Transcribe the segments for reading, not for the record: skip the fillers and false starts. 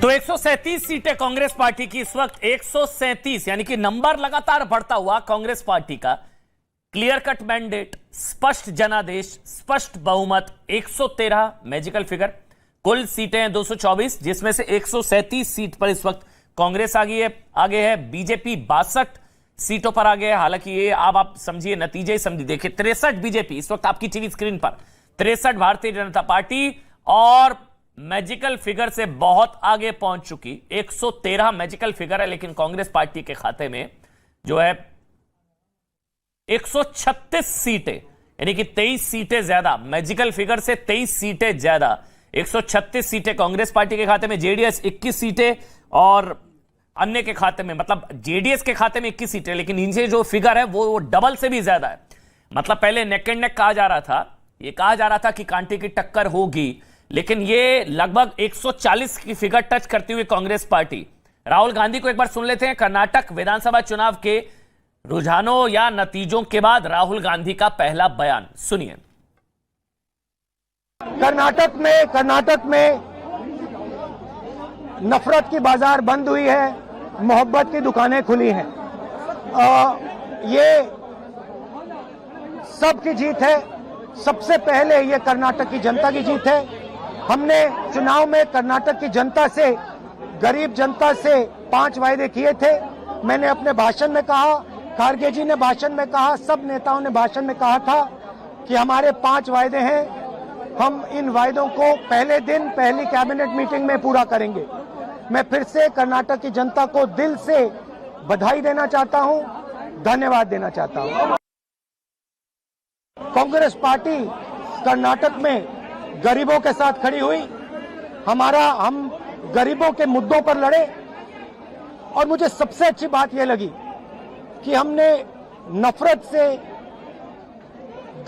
तो 137 सीटें कांग्रेस पार्टी की इस वक्त 137 यानी कि नंबर लगातार बढ़ता हुआ कांग्रेस पार्टी का क्लियर कट मैंडेट, स्पष्ट जनादेश, स्पष्ट बहुमत 113 मैजिकल फिगर। कुल सीटें 224 जिसमें से 137 सीट पर इस वक्त कांग्रेस आगे है। बीजेपी 62 सीटों पर आगे है। हालांकि ये आप समझिए, नतीजे ही समझिए। देखिए 63 बीजेपी इस वक्त आपकी टीवी स्क्रीन पर, 63 भारतीय जनता पार्टी और मैजिकल फिगर से बहुत आगे पहुंच चुकी 113 मैजिकल फिगर है। लेकिन कांग्रेस पार्टी के खाते में जो है 136 सीटें यानी कि 23 सीटें ज्यादा, मैजिकल फिगर से 23 सीटें ज्यादा, 136 सीटें कांग्रेस पार्टी के खाते में। जेडीएस 21 सीटें और अन्य के खाते में, मतलब जेडीएस के खाते में 21 सीटें, लेकिन इनसे जो फिगर है वो डबल से भी ज्यादा है। मतलब पहले नेक एंड नेक कहा जा रहा था, ये कहा जा रहा था कि कांटे की टक्कर होगी, लेकिन ये लगभग 140 की फिगर टच करती हुई कांग्रेस पार्टी। राहुल गांधी को एक बार सुन लेते हैं। कर्नाटक विधानसभा चुनाव के रुझानों या नतीजों के बाद राहुल गांधी का पहला बयान सुनिए। कर्नाटक में नफरत की बाजार बंद हुई है, मोहब्बत की दुकानें खुली हैं। ये सबकी जीत है। सबसे पहले ये कर्नाटक की जनता की जीत है। हमने चुनाव में कर्नाटक की जनता से, गरीब जनता से 5 वायदे किए थे। मैंने अपने भाषण में कहा, खारगे जी ने भाषण में कहा, सब नेताओं ने भाषण में कहा था कि हमारे 5 वायदे हैं। हम इन वायदों को पहले दिन पहली कैबिनेट मीटिंग में पूरा करेंगे। मैं फिर से कर्नाटक की जनता को दिल से बधाई देना चाहता हूं, धन्यवाद देना चाहता हूं। कांग्रेस पार्टी कर्नाटक में गरीबों के साथ खड़ी हुई। हम गरीबों के मुद्दों पर लड़े और मुझे सबसे अच्छी बात यह लगी कि हमने नफरत से,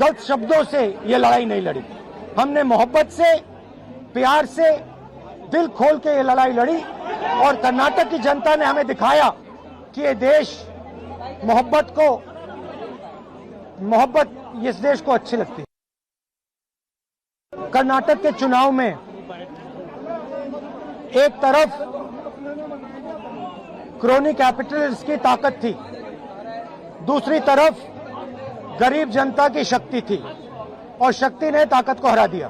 गलत शब्दों से ये लड़ाई नहीं लड़ी। हमने मोहब्बत से, प्यार से, दिल खोल के ये लड़ाई लड़ी और कर्नाटक की जनता ने हमें दिखाया कि ये देश मोहब्बत इस देश को अच्छी लगती है। कर्नाटक के चुनाव में एक तरफ क्रोनी कैपिटलिस्ट की ताकत थी, दूसरी तरफ गरीब जनता की शक्ति थी और शक्ति ने ताकत को हरा दिया।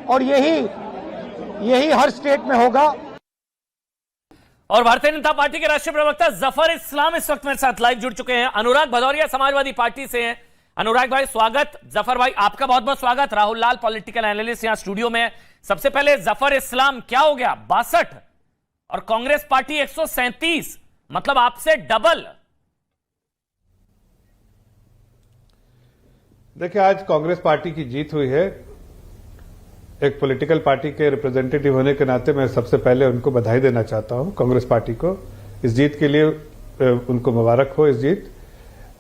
और यही हर स्टेट में होगा। और भारतीय जनता पार्टी के राष्ट्रीय प्रवक्ता जफर इस्लाम इस वक्त मेरे साथ लाइव जुड़ चुके हैं। अनुराग भदौरिया समाजवादी पार्टी से हैं। अनुराग भाई स्वागत। जफर भाई आपका बहुत बहुत स्वागत। राहुल लाल पॉलिटिकल एनालिस्ट यहां स्टूडियो में। सबसे पहले जफर इस्लाम, क्या हो गया 62 और कांग्रेस पार्टी 137, मतलब आपसे डबल। देखिए, आज कांग्रेस पार्टी की जीत हुई है। एक पॉलिटिकल पार्टी के रिप्रेजेंटेटिव होने के नाते मैं सबसे पहले उनको बधाई देना चाहता हूं, कांग्रेस पार्टी को इस जीत के लिए। उनको मुबारक हो इस जीत।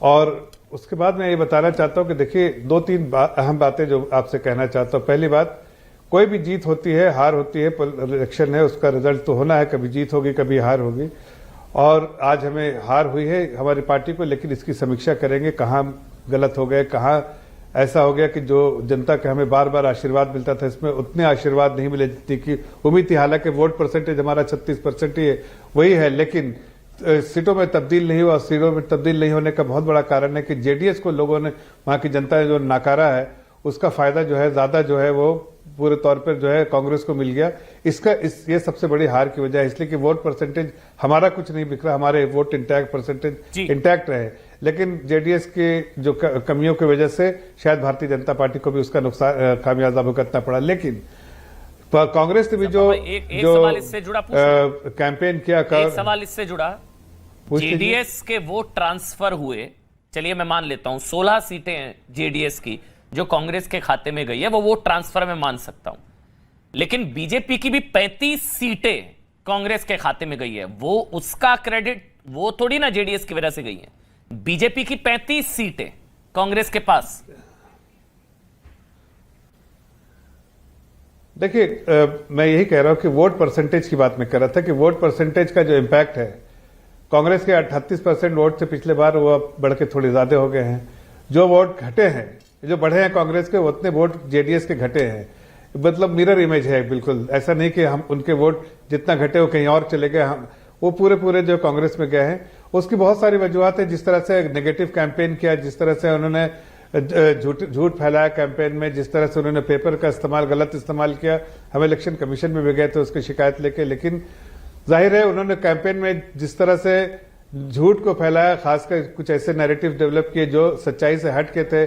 और उसके बाद मैं ये बताना चाहता हूं कि देखिए 2-3 अहम बातें जो आपसे कहना चाहता हूं। पहली बात, कोई भी जीत होती है, हार होती है, इलेक्शन है, उसका रिजल्ट तो होना है, कभी जीत होगी कभी हार होगी। और आज हमें हार हुई है हमारी पार्टी को, लेकिन इसकी समीक्षा करेंगे, कहां गलत हो गए, कहां ऐसा हो गया कि जो जनता का हमें बार बार आशीर्वाद मिलता था, इसमें उतने आशीर्वाद नहीं मिले जितनी की उम्मीद थी। हालांकि वोट परसेंटेज हमारा 36% ही है, वही है, लेकिन सीटों में तब्दील नहीं हुआ। सीटों में तब्दील नहीं होने का बहुत बड़ा कारण है कि जेडीएस को लोगों ने, वहां की जनता ने जो नकारा है, उसका फायदा जो है ज्यादा जो है वो पूरे तौर पर जो है कांग्रेस को मिल गया। ये सबसे बड़ी हार की वजह है, इसलिए कि वोट परसेंटेज हमारा कुछ नहीं बिखरा, हमारे वोट परसेंटेज इंटैक्ट रहे। लेकिन जेडीएस के जो कमियों की वजह से शायद भारतीय जनता पार्टी को भी उसका नुकसान, खामियाजा भुगतना पड़ा। लेकिन कांग्रेस ने भी जो सवाल इससे जुड़ा कैंपेन किया, एक सवाल इससे जुड़ा, जेडीएस के वोट ट्रांसफर हुए, चलिए मैं मान लेता हूं 16 सीटें हैं जेडीएस की जो कांग्रेस के खाते में गई है, वो वोट ट्रांसफर में मान सकता हूं। लेकिन बीजेपी की भी 35 सीटें कांग्रेस के खाते में गई है, वो उसका क्रेडिट वो थोड़ी ना जेडीएस की वजह से गई है। बीजेपी की 35 सीटें कांग्रेस के पास। देखिए, मैं यही कह रहा हूं कि वोट परसेंटेज की बात मैं कर रहा था कि वोट परसेंटेज का जो इंपैक्ट है, कांग्रेस के 38% वोट से पिछले बार वो बढ़ के थोड़े ज्यादा हो गए हैं। जो वोट घटे हैं, जो बढ़े हैं कांग्रेस के, उतने वोट जेडीएस के घटे हैं। मतलब मिरर इमेज है बिल्कुल। ऐसा नहीं कि हम उनके वोट जितना घटे वो कहीं और चले गए, हम वो पूरे जो कांग्रेस में गए हैं उसकी बहुत सारी वजूहत है। जिस तरह से नेगेटिव कैंपेन किया, जिस तरह से उन्होंने झूठ फैलाया कैंपेन में, जिस तरह से उन्होंने पेपर का इस्तेमाल गलत इस्तेमाल किया, हम इलेक्शन कमीशन में भी गए थे उसकी शिकायत लेके। लेकिन जाहिर है उन्होंने कैंपेन में जिस तरह से झूठ को फैलाया, खासकर कुछ ऐसे नैरेटिव डेवलप किए जो सच्चाई से हट के थे,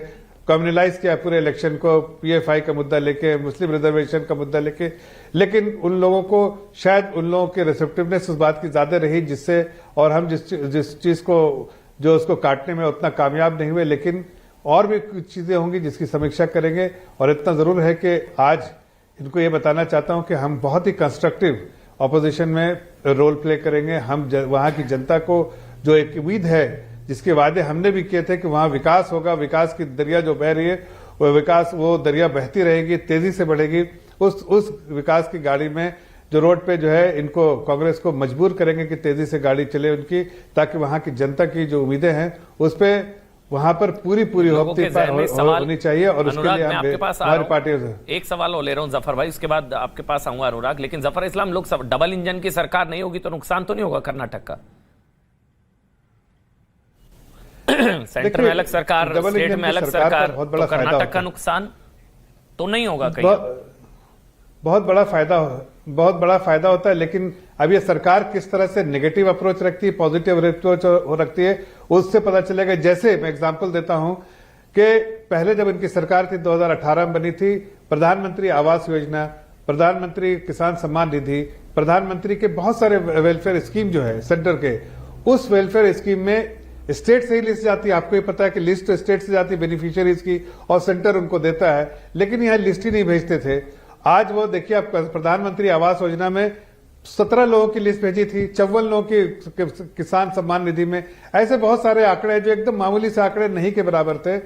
कम्युनलाइज किया पूरे इलेक्शन को पीएफआई का मुद्दा लेके, मुस्लिम रिजर्वेशन का मुद्दा लेके। लेकिन उन लोगों को शायद उन लोगों की रिसेप्टिवनेस उस बात की ज्यादा रही जिससे, और हम जिस चीज को जो उसको काटने में उतना कामयाब नहीं हुए। लेकिन और भी कुछ चीजें होंगी जिसकी समीक्षा करेंगे। और इतना जरूर है कि आज इनको ये बताना चाहता हूं कि हम बहुत ही कंस्ट्रक्टिव ऑपोजिशन में रोल प्ले करेंगे। हम वहां की जनता को जो एक उम्मीद है, जिसके वादे हमने भी किए थे कि वहां विकास होगा, विकास की दरिया जो बह रही है वो दरिया बहती रहेगी, तेजी से बढ़ेगी। उस विकास की गाड़ी में जो रोड पे जो है, इनको कांग्रेस को मजबूर करेंगे कि तेजी से गाड़ी चले उनकी, ताकि वहां की जनता की जो उम्मीदें हैं उस पे वहां पर पूरी होनी चाहिए। और उसके लिए हमारी पार्टी एक सवाल और ले रहा हूं जफर भाई, उसके बाद आपके पास आऊंगा अनुराग। लेकिन जफर इस्लाम, लोग सब डबल इंजन की सरकार नहीं होगी तो नुकसान तो नहीं होगा कर्नाटक का? सेंटर में अलग सरकार, स्टेट में अलग सरकार, तो कर्नाटक का नुकसान तो नहीं होगा कहीं? बहुत बड़ा फायदा होता है। लेकिन अब ये सरकार किस तरह से नेगेटिव अप्रोच रखती है, पॉजिटिव अप्रोच रखती है, उससे पता चलेगा। जैसे मैं एग्जांपल देता हूं कि पहले जब इनकी सरकार थी 2018 में बनी थी, प्रधानमंत्री आवास योजना, प्रधानमंत्री किसान सम्मान निधि, प्रधानमंत्री के बहुत सारे वेलफेयर स्कीम जो है सेंटर के, उस वेलफेयर स्कीम में स्टेट से ही लिस्ट जाती है। आपको ये पता है कि लिस्ट स्टेट से जाती है बेनिफिशियरीज की, और सेंटर उनको देता है। लेकिन यहां लिस्ट ही नहीं भेजते थे। आज वो देखिए, आप प्रधानमंत्री आवास योजना में 17 लोगों की लिस्ट भेजी थी, 54 लोगों की किसान सम्मान निधि में। ऐसे बहुत सारे आंकड़े हैं जो एकदम मामूली से आंकड़े नहीं के बराबर थे,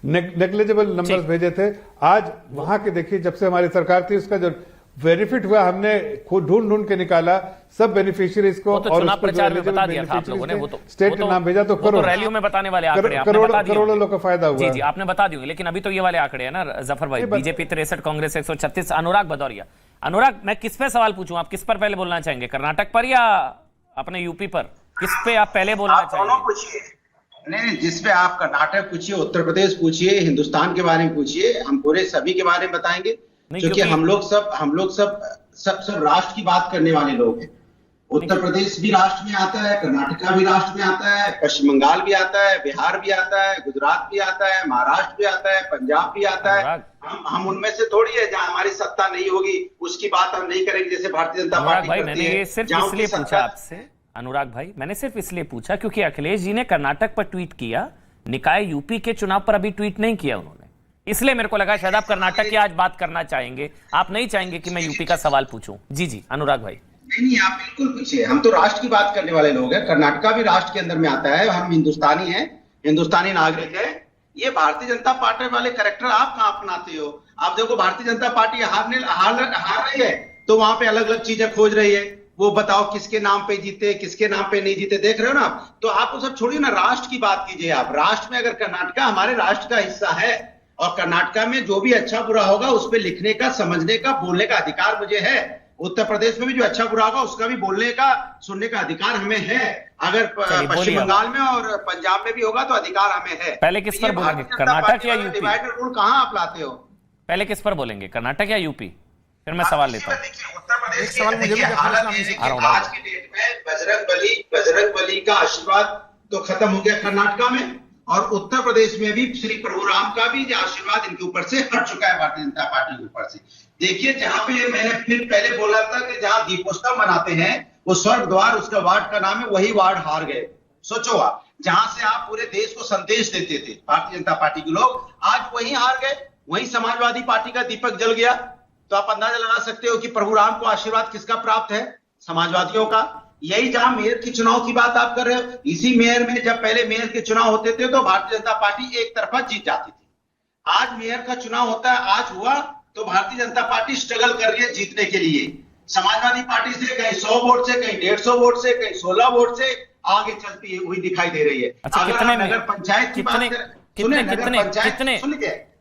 नेग्लिजिबल नंबर्स भेजे थे। आज वहां के देखिए, जब से हमारी सरकार थी उसका जो बेनिफिट हुआ हमने ढूंढ के निकाला सब बेनिफिशियरीज को। तो चुनाव प्रचार में बता दिया था आप लोगों ने, वो तो स्टेट के नाम भेजा तो रैलियों में बताने वाले आंकड़े करोड़ों लोगों का फायदा हुआ। जी आपने बता दिए। लेकिन अभी तो ये वाले आंकड़े हैं ना जफर भाई, बीजेपी 63, कांग्रेस 136। अनुराग भदौरिया, अनुराग मैं किस पे सवाल पूछूं? आप किस पर पहले बोलना चाहेंगे, कर्नाटक पर या अपने यूपी पर? किस पे आप पहले बोलना चाहेंगे? नहीं, जिस पे आप कर्नाटक पूछिए, उत्तर प्रदेश पूछिए, हिंदुस्तान के बारे में पूछिए, हम पूरे सभी के बारे में बताएंगे। क्योंकि हम लोग सब राष्ट्र की बात करने वाले लोग हैं। उत्तर प्रदेश भी राष्ट्र में आता है, कर्नाटका भी राष्ट्र में आता है, पश्चिम बंगाल भी आता है, बिहार भी आता है, गुजरात भी आता है, महाराष्ट्र भी आता है, पंजाब भी आता है। हम उनमें से थोड़ी है जहां हमारी सत्ता नहीं होगी उसकी बात हम नहीं करेंगे, जैसे भारतीय जनता पार्टी भाई मैंने ये सिर्फ इसलिए पूछा आपसे, अनुराग भाई मैंने सिर्फ इसलिए पूछा क्योंकि अखिलेश जी ने कर्नाटक पर ट्वीट किया, निकाय यूपी के चुनाव पर अभी ट्वीट नहीं किया उन्होंने, इसलिए मेरे को लगा शायद आप कर्नाटक की आज बात करना चाहेंगे, आप नहीं चाहेंगे कि मैं यूपी का सवाल पूछूं। जी अनुराग भाई। नहीं, आप बिल्कुल पूछिए, हम तो राष्ट्र की बात करने वाले लोग हैं। कर्नाटका भी राष्ट्र के अंदर में आता है, हम हिंदुस्तानी हैं, हिंदुस्तानी नागरिक है। ये भारतीय जनता पार्टी वाले कैरेक्टर आप कहां अपनाते हो? आप देखो, भारतीय जनता पार्टी हार रही है तो वहां पे अलग अलग चीजें खोज रही है, वो बताओ किसके नाम पे जीते, किसके नाम पे नहीं जीते, देख रहे हो ना आप। तो आप वो सब छोड़िए ना, राष्ट्र की बात कीजिए आप। राष्ट्र में अगर कर्नाटका हमारे राष्ट्र का हिस्सा है और कर्नाटका में जो भी अच्छा बुरा होगा उस पर लिखने का, समझने का, बोलने का अधिकार मुझे है। उत्तर प्रदेश में भी जो अच्छा बुरा होगा उसका भी बोलने का, सुनने का अधिकार हमें है। अगर पश्चिम बंगाल में और पंजाब में भी होगा तो अधिकार हमें है। पहले किस पर बोलेंगे, कर्नाटक या यूपी? डिवाइडेड रूल कहां आप लाते हो? पहले किस पर बोलेंगे, कर्नाटक या यूपी? फिर मैं सवाल लेता हूँ। उत्तर प्रदेश की आज की डेट में बजरंग बली का आशीर्वाद तो खत्म हो गया कर्नाटका में, और उत्तर प्रदेश में भी श्री प्रभु राम का भी आशीर्वाद इनके ऊपर से हट चुका है, भारतीय जनता पार्टी के ऊपर से। देखिए, जहां पे मैंने फिर पहले बोला था कि जहां दीपोत्सव मनाते हैं वो स्वर्ग द्वार, उसका वार्ड का नाम है, वही वार्ड हार गए। सोचो आप, जहां से आप पूरे देश को संदेश देते थे भारतीय जनता पार्टी के लोग, आज वही हार गए। वही समाजवादी पार्टी का दीपक जल गया। तो आप अंदाजा लगा सकते हो कि प्रभु राम को आशीर्वाद किसका प्राप्त है? समाजवादियों का। यही जहां मेयर के चुनाव की बात आप कर रहे हो, इसी मेयर में जब पहले मेयर के चुनाव होते थे तो भारतीय जनता पार्टी एक तरफा जीत जाती थी। आज मेयर का चुनाव होता है, आज हुआ तो भारतीय जनता पार्टी स्ट्रगल कर रही है जीतने के लिए। समाजवादी पार्टी से कहीं 100 वोट से, कहीं 150 वोट से, कहीं 16 वोट से आगे चलती हुई दिखाई दे रही है। अच्छा, अगर पंचायत की बात करें,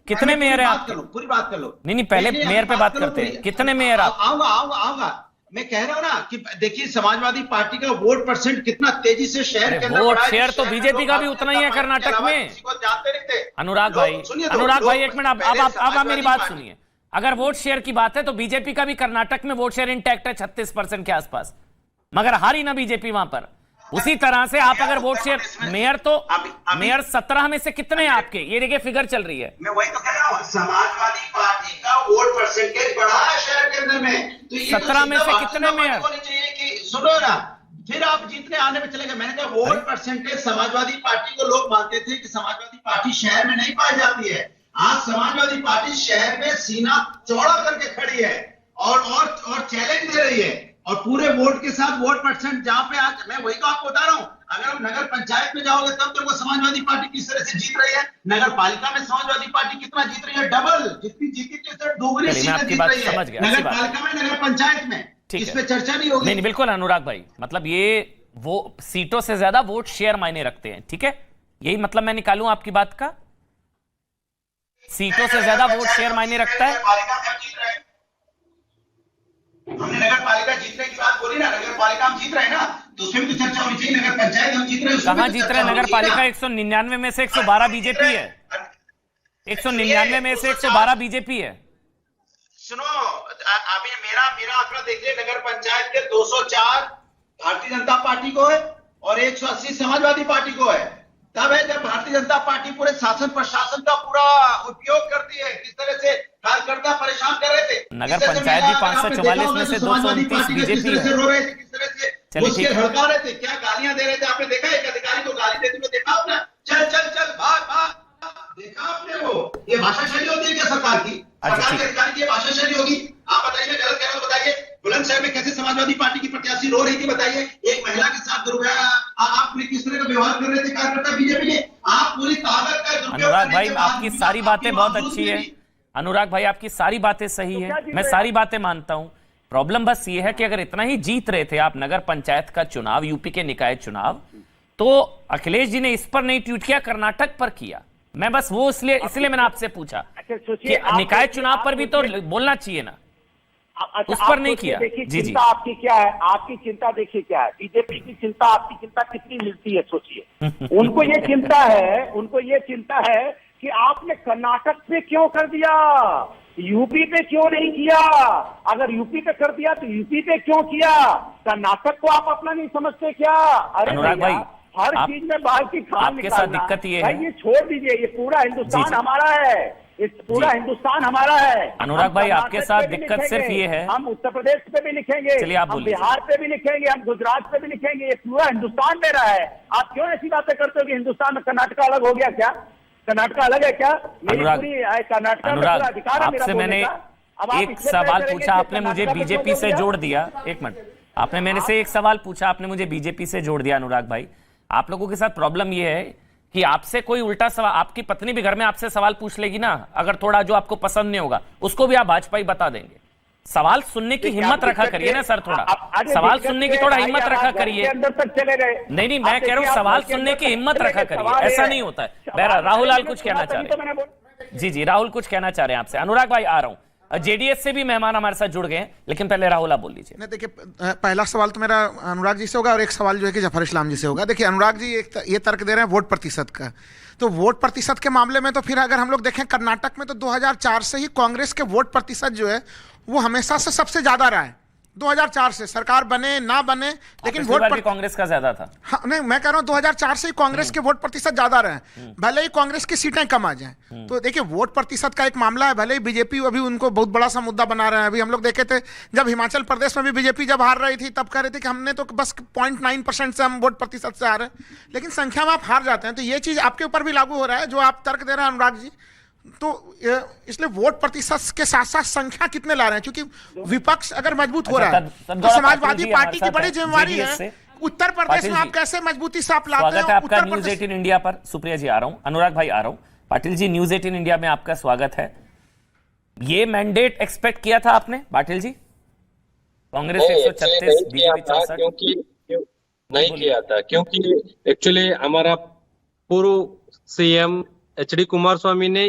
कितने मेयर है आप? पूरी बात कर लो। नहीं, पहले मेयर पे बात करते हैं। कितने मेयर आप? आऊंगा। मैं कह रहा हूं ना कि देखिए समाजवादी पार्टी का वोट परसेंट कितना तेजी से शहर के अंदर वोट बढ़ा है। शेयर तो बीजेपी का भी उतना ही है कर्नाटक में। किसी को जानते नहीं थे। अनुराग भाई एक मिनट, अब आप मेरी बात सुनिए। अगर वोट शेयर की बात है तो बीजेपी का भी कर्नाटक में वोट शेयर इंटैक्ट है 36% के आसपास, मगर हारी ना बीजेपी वहां पर। उसी तरह से आप अगर वोट शेयर, मेयर 17 में से कितने हैं आपके? ये देखिए फिगर चल रही है। मैं वही तो कह रहा हूं, समाजवादी पार्टी का वोट परसेंटेज बढ़ा है शहर के अंदर में। तो ये 17 में से कितने मेयर? चाहिए कि सुनो ना, फिर आप जीतने आने में चले गए। मैंने कहा वोट परसेंटेज समाजवादी पार्टी को लोग मानते थे कि समाजवादी पार्टी शहर में नहीं पाई जाती है। आज समाजवादी पार्टी शहर में सीना चौड़ा करके खड़ी है और चैलेंज दे रही है, और पूरे वोट के साथ वोट परसेंट जहां पे आज, मैं वही तो आपको बता रहा हूं, अगर आप नगर पंचायत में जाओगे तब तो वो समाजवादी पार्टी किस तरह से जीत रही है। नगर पालिका में समाजवादी पार्टी कितना जीत रही है? डबल जितनी जीती थी उससे दोगुनी सीटें जीत रही है नगर पालिका में, नगर पंचायत में। इस पे चर्चा नहीं होगी। नहीं, बिल्कुल अनुराग भाई, मतलब ये वो सीटों से ज्यादा वोट शेयर मायने रखते हैं, ठीक है? यही मतलब मैं निकालूं आपकी बात का? सीटों से ज्यादा वोट शेयर मायने रखता है। हमने नगर पालिका जीतने की बात बोली ना, नगर पालिका हम जीत रहे हैं ना, तो उसमें भी तो चर्चा होनी चाहिए। नगर पंचायत हम जीत रहे हैं, कहां जीत रहे हैं? नगर पालिका 199 में से 112 बीजेपी है। 199 में से 112 बीजेपी है। सुनो, अभी मेरा आंकड़ा देखिए, नगर पंचायत के 204 भारतीय जनता पार्टी को है और 180 समाजवादी पार्टी को है। तब है जब भारतीय जनता पार्टी पूरे शासन प्रशासन का पूरा उपयोग करती है। किस तरह से कार्यकर्ता परेशान कर रहे थे, नगर पंचायत भी 544 में से 229 बीजेपी है। रो रहे थे, किस तरह से उसके हड़का रहे थे, क्या गालियां दे रहे थे। आपने देखा एक अधिकारी को गाली देते हुए देखा आपने? चल भाग, देखा आपने? वो ये भाषा शैली होती है क्या सरकार की? सरकार के अधिकारी की ये भाषा शैली होगी? आप बताइए, गलत कह रहे हो तो बताइए। बुलंदशहर में कैसे समाजवादी पार्टी की प्रत्याशी रो रही थी, बताइए। एक महिला के साथ आपने किस तरह का व्यवहार कर रहे थे कार्यकर्ता बीजेपी के? आप पूरी ताकत का अनुराग भाई, आपकी सारी बातें बहुत अच्छी है। अनुराग भाई, आपकी सारी बातें सही है, मैं सारी बातें मानता हूं। प्रॉब्लम बस ये है कि अगर इतना ही जीत रहे थे आप नगर पंचायत का चुनाव, यूपी के निकाय चुनाव, तो अखिलेश जी ने इस पर नहीं ट्वीट किया, कर्नाटक पर किया। मैं बस वो इसलिए मैंने आपसे पूछा कि निकाय चुनाव पर भी तो बोलना चाहिए ना, उस पर नहीं किया। देखिए जी चिंता आपकी क्या है, आपकी चिंता देखिए क्या है। बीजेपी की चिंता, आपकी चिंता कितनी मिलती है सोचिए। उनको ये चिंता है कि आपने कर्नाटक पे क्यों कर दिया, यूपी पे क्यों नहीं किया। अगर यूपी पे कर दिया तो यूपी पे क्यों किया? कर्नाटक को आप अपना नहीं समझते क्या? अरे अनुराग भाई, हर चीज में बाहर की खान आपके साथ दिक्कत ये है, ये छोड़ दीजिए, ये पूरा हिंदुस्तान हमारा है, इस पूरा हिंदुस्तान हमारा है। अनुराग भाई, आपके साथ दिक्कत सिर्फ ये है, हम उत्तर प्रदेश पे भी लिखेंगे, चलिए आप हम बोलिए। बिहार पे भी लिखेंगे, हम गुजरात पे भी लिखेंगे, ये पूरा हिंदुस्तान मेरा है। आप क्यों ऐसी बातें करते हो कि हिंदुस्तान में कर्नाटक अलग हो गया क्या? कर्नाटक अलग है क्या? अनुराग, कर्नाटक आपसे मैंने एक सवाल पूछा, आपने मुझे बीजेपी से जोड़ दिया। एक मिनट, आपने मेरे से एक सवाल पूछा, आपने मुझे बीजेपी से जोड़ दिया। अनुराग भाई, आप लोगों के साथ प्रॉब्लम यह है कि आपसे कोई उल्टा सवाल, आपकी पत्नी भी घर में आपसे सवाल पूछ लेगी ना, अगर थोड़ा जो आपको पसंद नहीं होगा उसको भी आप भाजपा ही बता देंगे। सवाल सुनने की हिम्मत रखा करिए ना सर, थोड़ा सवाल सुनने की थोड़ा हिम्मत रखा करिए। अंदर तक चले गए। नहीं, मैं कह रहा हूं सवाल सुनने की हिम्मत रखा करिए, ऐसा नहीं होता है। बहरहाल राहुल लाल कुछ कहना चाह रहे हैं। जी, राहुल कुछ कहना चाह रहे हैं आपसे। अनुराग भाई आ रहा हूं, जेडीएस से भी मेहमान हमारे साथ जुड़ गए हैं, लेकिन पहले राहुल आप बोल लीजिए। नहीं, देखिए पहला सवाल तो मेरा अनुराग जी से होगा और एक सवाल जो है कि जफर इस्लाम जी से होगा। देखिए अनुराग जी ये तर्क दे रहे हैं वोट प्रतिशत का, तो वोट प्रतिशत के मामले में तो फिर अगर हम लोग देखें कर्नाटक में तो 2004 से ही कांग्रेस के वोट प्रतिशत जो है वो हमेशा से सबसे ज्यादा रहा है। 2004 से सरकार बने ना बने, लेकिन वोट पर कांग्रेस का ज्यादा था। हाँ, नहीं मैं कह रहा हूं 2004 से ही कांग्रेस के वोट प्रतिशत ज्यादा रहे, भले ही कांग्रेस की सीटें कम आ जाएं। तो देखिए वोट प्रतिशत का एक मामला है, भले ही बीजेपी अभी उनको बहुत बड़ा सा मुद्दा बना रहे हैं। अभी हम लोग देखे थे जब हिमाचल प्रदेश में भी बीजेपी जब हार रही थी तब कह रहे थे कि हमने तो बस 0.9% से हम वोट प्रतिशत से हार रहे हैं, लेकिन संख्या में आप हार जाते हैं। तो ये चीज आपके ऊपर भी लागू हो रहा है जो आप तर्क दे रहे हैं अनुराग जी। तो इसलिए वोट प्रतिशत के साथ साथ संख्या कितने ला रहे हैं, क्योंकि विपक्ष अगर मजबूत हो रहा है तो समाजवादी पार्टी की बड़ी जिम्मेवारी है। उत्तर प्रदेश में आप कैसे मजबूती से आप लाते हैं? स्वागत है आपका न्यूज 18 इंडिया पर। सुप्रिया जी आ रहा हूं, अनुराग भाई आ रहा हूं, पाटिल जी न्यूज 18 इंडिया में आपका स्वागत है। ये मैंडेट एक्सपेक्ट किया था आपने पाटिल जी? कांग्रेस 136 बीजेपी 64? क्योंकि नहीं किया था, क्योंकि एक्चुअली हमारा पूर्व सीएम HD कुमारस्वामी ने